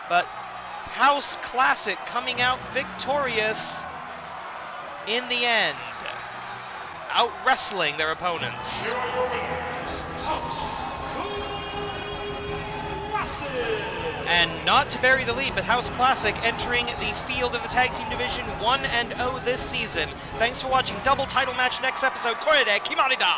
S1: But House Classic coming out victorious in the end. Out wrestling their opponents.
S2: Here are your winners, House Classic.
S1: And not to bury the lead, but House Classic entering the field of the tag team division 1-0 this season. Thanks for watching. Double title match next episode. Korede Kimarida.